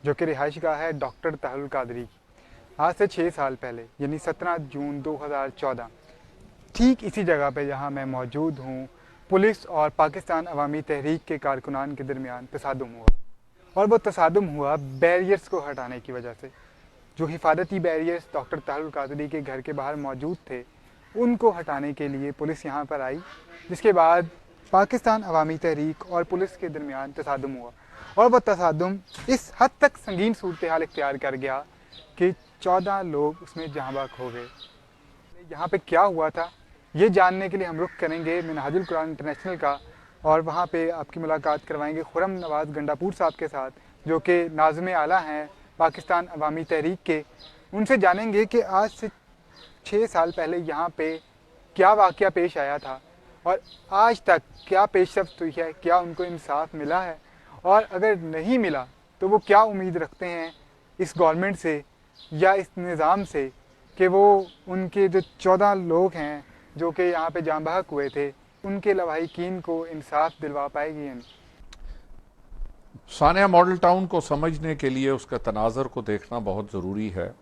जो कि रिहाइशगाह है डॉक्टर तारुल कादरी की। आज से 6 साल पहले यानी 17 जून 2014 ठीक इसी जगह पे जहां मैं मौजूद हूं, पुलिस और पाकिस्तान अवामी तहरीक के कारकुनान के दरमियान तसादुम हुआ। और वो तसादुम हुआ बैरियर्स को हटाने की वजह से। जो हिफाजती बैरियर्स डॉक्टर तारुल कादरी के घर के बाहर मौजूद थे, उनको हटाने के लिए पुलिस यहाँ पर आई, जिसके बाद पाकिस्तान अवामी तहरीक और पुलिस के दरमियान तसादुम हुआ। और वह तसादुम इस हद तक संगीन सूरत हाल इख्तियार कर गया कि 14 लोग उसमें जहाँ बाक हो गए। यहाँ पे क्या हुआ था, ये जानने के लिए हम रुख करेंगे मिनहाजुल कुरान इंटरनेशनल का, और वहाँ पे आपकी मुलाकात करवाएंगे खुरम नवाज़ गंडापुर साहब के साथ, जो कि नाज़िम आला हैं पाकिस्तान अवामी तहरीक के। उनसे जानेंगे कि आज से 6 साल पहले यहाँ पे क्या वाक़या पेश आया था और आज तक क्या पेशरफ्त हुई है, क्या उनको इंसाफ मिला है, और अगर नहीं मिला तो वो क्या उम्मीद रखते हैं इस गवर्नमेंट से या इस निज़ाम से कि वो उनके जो 14 लोग हैं जो कि यहाँ पे जाँ बहक हुए थे, उनके लवाहिकीन को इंसाफ दिलवा पाएगी या नहीं। सानिया, मॉडल टाउन को समझने के लिए उसका तनाज़र को देखना बहुत ज़रूरी है।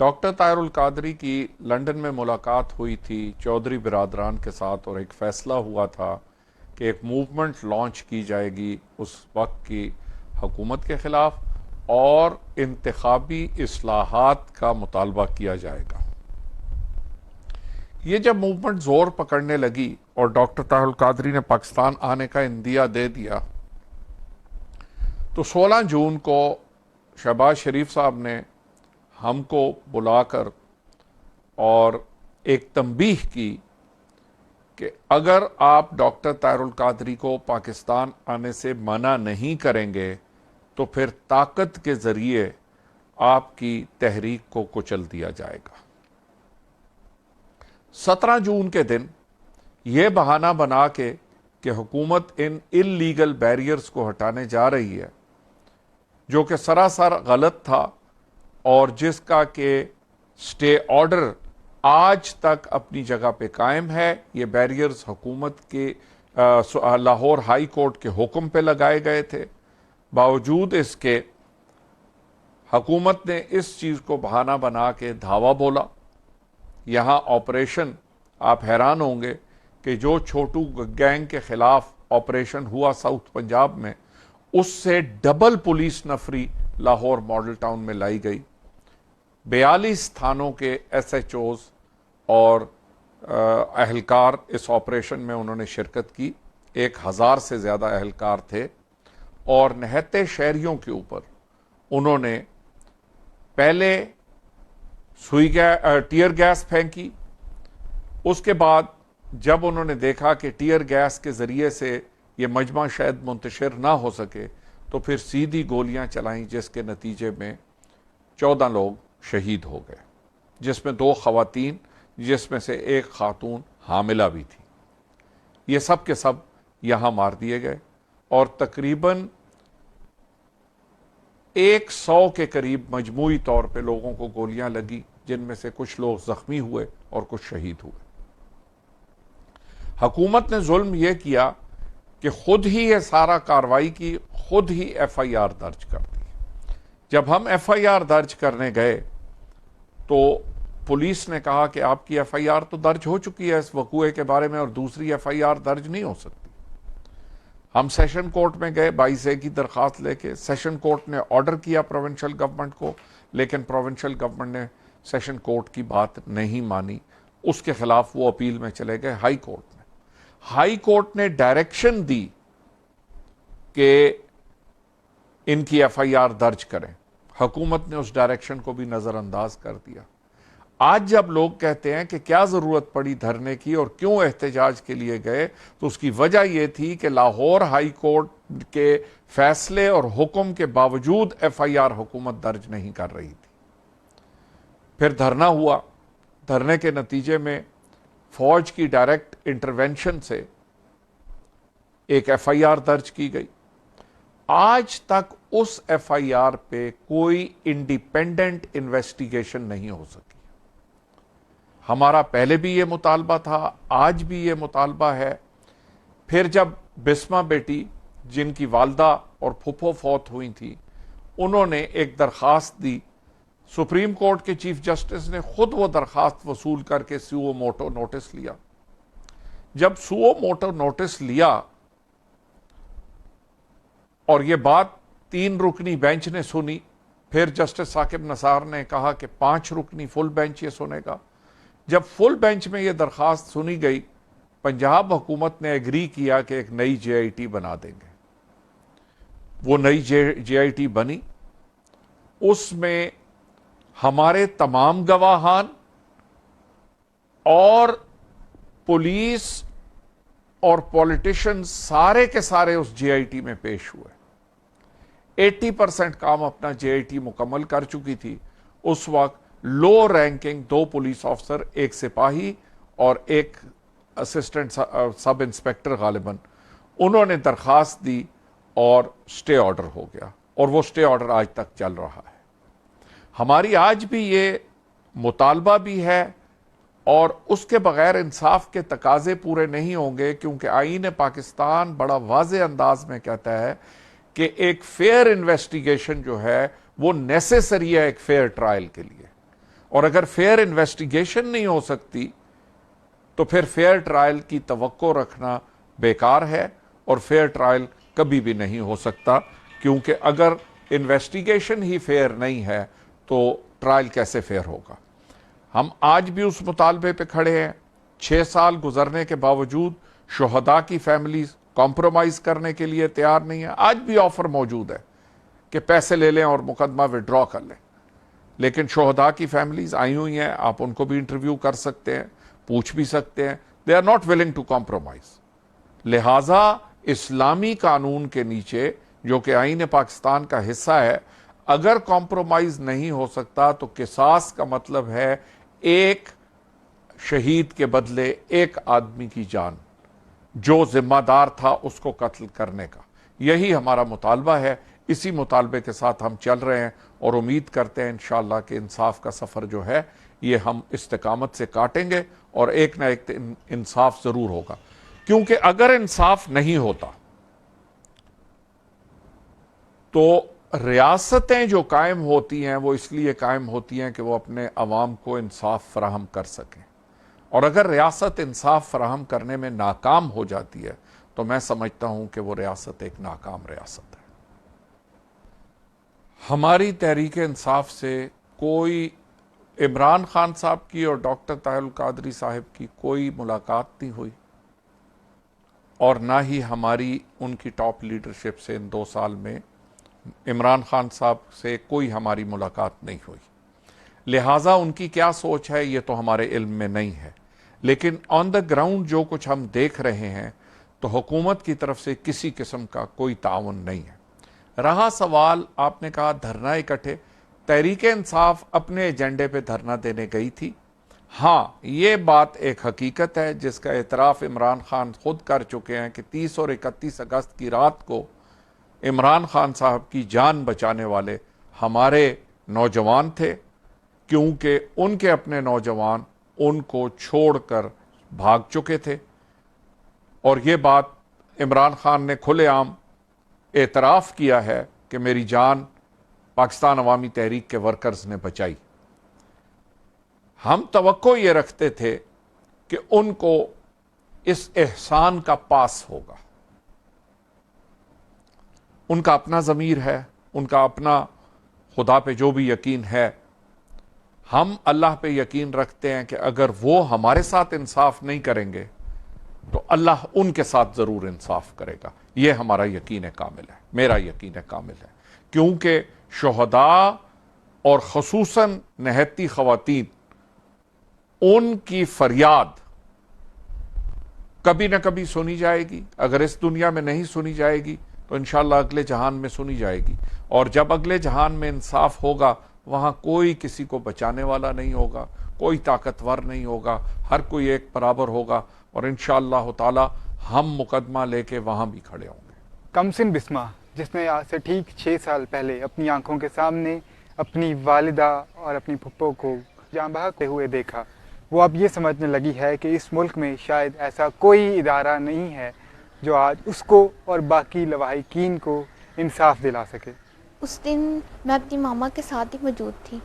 डॉक्टर तारुल कादरी की लंदन में मुलाकात हुई थी चौधरी बिरादरान के साथ, और एक फ़ैसला हुआ था कि एक मूवमेंट लॉन्च की जाएगी उस वक्त की हुकूमत के ख़िलाफ़, और इंतखाबी इस्लाहात का मुतालबा किया जाएगा। ये जब मूवमेंट ज़ोर पकड़ने लगी और डॉक्टर तारुल कादरी ने पाकिस्तान आने का इंदिया दे दिया, तो 16 जून को शहबाज शरीफ साहब ने हमको बुलाकर और एक तंबीह की कि अगर आप डॉक्टर तारुल कादरी को पाकिस्तान आने से मना नहीं करेंगे तो फिर ताकत के ज़रिए आपकी तहरीक को कुचल दिया जाएगा। 17 जून के दिन ये बहाना बना के कि हुकूमत इन इल्लीगल बैरियर्स को हटाने जा रही है, जो कि सरासर गलत था और जिसका के स्टे ऑर्डर आज तक अपनी जगह पे कायम है। ये बैरियर्स हुकूमत के लाहौर हाई कोर्ट के हुक्म पे लगाए गए थे। बावजूद इसके हुकूमत ने इस चीज़ को बहाना बना के धावा बोला। यहाँ ऑपरेशन, आप हैरान होंगे कि जो छोटू गैंग के खिलाफ ऑपरेशन हुआ साउथ पंजाब में, उससे डबल पुलिस नफरी लाहौर मॉडल टाउन में लाई गई। 42 थानों के SHOs और अहलकार इस ऑपरेशन में उन्होंने शिरकत की। 1000 से ज़्यादा अहलकार थे और नहते शहरियों के ऊपर उन्होंने पहले टीयर गैस फेंकी। उसके बाद जब उन्होंने देखा कि टीयर गैस के ज़रिए से ये मजमा शायद मुंतशिर ना हो सके, तो फिर सीधी गोलियां चलाईं, जिसके नतीजे में 14 लोग शहीद हो गए, जिसमें 2 ख़वातीन, जिसमें से एक खातून हामिला भी थी। ये सब के सब यहाँ मार दिए गए और तकरीबन 100 के करीब मजमूई तौर पे लोगों को गोलियां लगी, जिनमें से कुछ लोग ज़ख्मी हुए और कुछ शहीद हुए। हुकूमत ने जुल्म यह किया कि खुद ही ये सारा कार्रवाई की, खुद ही FIR दर्ज कर दी। जब हम FIR दर्ज करने गए तो पुलिस ने कहा कि आपकी FIR तो दर्ज हो चुकी है इस वकूए के बारे में और दूसरी FIR दर्ज नहीं हो सकती। हम सेशन कोर्ट में गए 22A की दरख्वास्त लेके। सेशन कोर्ट ने ऑर्डर किया प्रोविंशियल गवर्नमेंट को, लेकिन प्रोविंशियल गवर्नमेंट ने सेशन कोर्ट की बात नहीं मानी। उसके खिलाफ वो अपील में चले गए हाई कोर्ट में। हाई कोर्ट ने डायरेक्शन दी कि इनकी FIR दर्ज करें। हुकूमत ने उस डायरेक्शन को भी नज़रअंदाज कर दिया। आज जब लोग कहते हैं कि क्या ज़रूरत पड़ी धरने की और क्यों एहतजाज के लिए गए, तो उसकी वजह यह थी कि लाहौर हाई कोर्ट के फैसले और हुक्म के बावजूद FIR हुकूमत दर्ज नहीं कर रही थी। फिर धरना हुआ। धरने के नतीजे में फौज की डायरेक्ट इंटरवेंशन से एक FIR दर्ज की गई। आज तक उस FIR पे कोई इंडिपेंडेंट इन्वेस्टिगेशन नहीं हो सकी। हमारा पहले भी ये मुतालबा था, आज भी ये मुतालबा है। फिर जब बिस्मा बेटी, जिनकी वालदा और फुफो फौत हुई थी, उन्होंने एक दरखास्त दी। सुप्रीम कोर्ट के चीफ जस्टिस ने खुद वो दरखास्त वसूल करके सुओ मोटो नोटिस लिया। जब सुओ मोटो नोटिस लिया और ये बात 3 रुकनी बेंच ने सुनी, फिर जस्टिस साकिब नसार ने कहा कि 5 रुकनी फुल बेंच ये सुनेगा। जब फुल बेंच में ये दरखास्त सुनी गई, पंजाब हुकूमत ने एग्री किया कि एक नई जेआईटी बना देंगे। वो नई जेआईटी बनी, उसमें हमारे तमाम गवाहान और पुलिस और पॉलिटिशियंस सारे के सारे उस जेआईटी में पेश हुए। 80% काम अपना जेआईटी मुकम्मल कर चुकी थी। उस वक्त लो रैंकिंग 2 पुलिस ऑफिसर, 1 सिपाही और 1 असिस्टेंट सब इंस्पेक्टर गालिबन, उन्होंने दरखास्त दी और स्टे ऑर्डर हो गया और वो स्टे ऑर्डर आज तक चल रहा है। हमारी आज भी ये मुतालबा भी है और उसके बगैर इंसाफ के तकाजे पूरे नहीं होंगे, क्योंकि आईन पाकिस्तान बड़ा वाज़े अंदाज में कहता है कि एक फेयर इन्वेस्टिगेशन जो है वो नेसेसरी है एक फेयर ट्रायल के लिए। और अगर फेयर इन्वेस्टिगेशन नहीं हो सकती तो फिर फेयर ट्रायल की तवक्को रखना बेकार है और फेयर ट्रायल कभी भी नहीं हो सकता, क्योंकि अगर इन्वेस्टिगेशन ही फेयर नहीं है तो ट्रायल कैसे फेयर होगा। हम आज भी उस मुतालबे पे खड़े हैं। 6 साल गुजरने के बावजूद शुहदा की फैमिलीज कॉम्प्रोमाइज करने के लिए तैयार नहीं है। आज भी ऑफर मौजूद है कि पैसे ले लें और मुकदमा विड्रॉ कर लें, लेकिन शुहदा की फैमिलीज आई हुई हैं, आप उनको भी इंटरव्यू कर सकते हैं, पूछ भी सकते हैं। They are not willing to compromise. लिहाजा इस्लामी कानून के नीचे, जो कि आईन पाकिस्तान का हिस्सा है, अगर कॉम्प्रोमाइज नहीं हो सकता तो किसास का मतलब है एक शहीद के बदले एक आदमी की जान, जो जिम्मेदार था उसको कत्ल करने का। यही हमारा मुतालबा है। इसी मुतालबे के साथ हम चल रहे हैं और उम्मीद करते हैं इंशाअल्लाह कि इंसाफ का सफ़र जो है ये हम इस्तिकामत से काटेंगे और एक ना एक इंसाफ ज़रूर होगा। क्योंकि अगर इंसाफ नहीं होता तो रियासतें जो कायम होती हैं वो इसलिए कायम होती हैं कि वो अपने अवाम को इंसाफ फराहम कर सकें, और अगर रियासत इंसाफ फराहम करने में नाकाम हो जाती है तो मैं समझता हूं कि वो रियासत एक नाकाम रियासत है। हमारी तहरीक इंसाफ से कोई इमरान खान साहब की और डॉक्टर ताहिरुल कादरी साहब की कोई मुलाकात नहीं हुई, और ना ही हमारी उनकी टॉप लीडरशिप से इन 2 साल में इमरान खान साहब से कोई हमारी मुलाकात नहीं हुई। लिहाजा उनकी क्या सोच है ये तो हमारे इल्म में नहीं है, लेकिन ऑन द ग्राउंड जो कुछ हम देख रहे हैं तो हुकूमत की तरफ से किसी किस्म का कोई ताउन नहीं है। रहा सवाल, आपने कहा धरना इकट्ठे, तहरीक इंसाफ अपने एजेंडे पे धरना देने गई थी। हाँ, ये बात एक हकीकत है जिसका एतराफ़ इमरान खान खुद कर चुके हैं कि 30 और 31 अगस्त की रात को इमरान खान साहब की जान बचाने वाले हमारे नौजवान थे, क्योंकि उनके अपने नौजवान उनको छोड़कर भाग चुके थे। और ये बात इमरान खान ने खुलेआम एतराफ़ किया है कि मेरी जान पाकिस्तान अवामी तहरीक के वर्कर्स ने बचाई। हम तवक्को ये रखते थे कि उनको इस एहसान का पास होगा। उनका अपना ज़मीर है, उनका अपना खुदा पे जो भी यकीन है। हम अल्लाह पे यकीन रखते हैं कि अगर वो हमारे साथ इंसाफ नहीं करेंगे तो अल्लाह उनके साथ ज़रूर इंसाफ करेगा। ये हमारा यकीन कामिल है, मेरा यकीन कामिल है, क्योंकि शुहदा और ख़ुसूसन निहत्ती ख़वातीन, उनकी फरियाद कभी ना कभी सुनी जाएगी। अगर इस दुनिया में नहीं सुनी जाएगी तो इंशाअल्लाह अगले जहान में सुनी जाएगी, और जब अगले जहान में इंसाफ होगा वहां कोई किसी को बचाने वाला नहीं होगा, कोई ताकतवर नहीं होगा, हर कोई एक बराबर होगा, और इंशाअल्लाह ताला हम मुकदमा लेके वहां भी खड़े होंगे। कमसिन बिस्मा, जिसने आज से ठीक 6 साल पहले अपनी आंखों के सामने अपनी वालिदा और अपनी फुप्पो को जान बहाते हुए देखा, वो अब ये समझने लगी है कि इस मुल्क में शायद ऐसा कोई इदारा नहीं है जो आज उसको और बाकी लवाहिकीन को इंसाफ दिला सके। उस दिन मैं अपनी मामा के साथ ही मौजूद थी।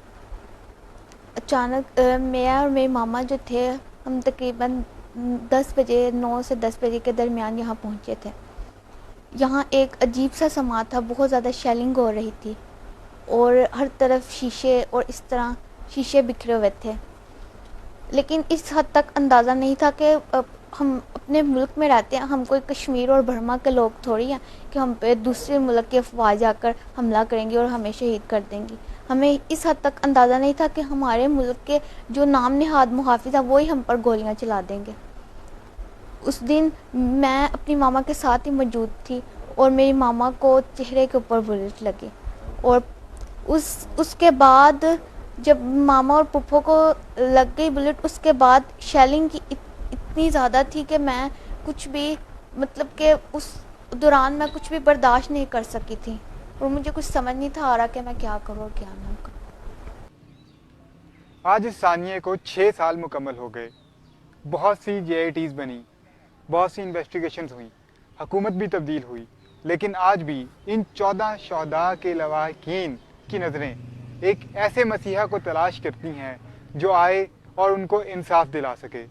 अचानक मैं और मेरे मामा जो थे, हम तकरीबन 10 बजे, 9 से 10 बजे के दरमियान यहाँ पहुँचे थे। यहाँ एक अजीब सा समा था, बहुत ज़्यादा शेलिंग हो रही थी और हर तरफ शीशे और इस तरह शीशे बिखरे हुए थे। लेकिन इस हद तक अंदाज़ा नहीं था कि हम अपने मुल्क में रहते हैं, हम कोई कश्मीर और बर्मा के लोग थोड़ी हैं कि हम पे दूसरे मुल्क की अफवाज आकर हमला करेंगी और हमें शहीद कर देंगी। हमें इस हद तक अंदाज़ा नहीं था कि हमारे मुल्क के जो नाम नहाद मुहाफिज हैं वही हम पर गोलियां चला देंगे। उस दिन मैं अपनी मामा के साथ ही मौजूद थी और मेरी मामा को चेहरे के ऊपर बुलेट लगी और उसके बाद जब मामा और पुप्पो को लग गई बुलेट, उसके बाद शेलिंग की इतनी ज़्यादा थी कि मैं कुछ भी, मतलब कि उस दौरान मैं कुछ भी बर्दाश्त नहीं कर सकी थी और मुझे कुछ समझ नहीं था आ रहा कि मैं क्या करूँ और क्या ना करूँ। आज इस सानिया को 6 साल मुकम्मल हो गए। बहुत सी JITs बनी, बहुत सी इन्वेस्टिगेशंस हुई, हुकूमत भी तब्दील हुई, लेकिन आज भी इन 14 शहदा के लवाहिकीन की नज़रें एक ऐसे मसीहा को तलाश करती हैं जो आए और उनको इंसाफ दिला सके।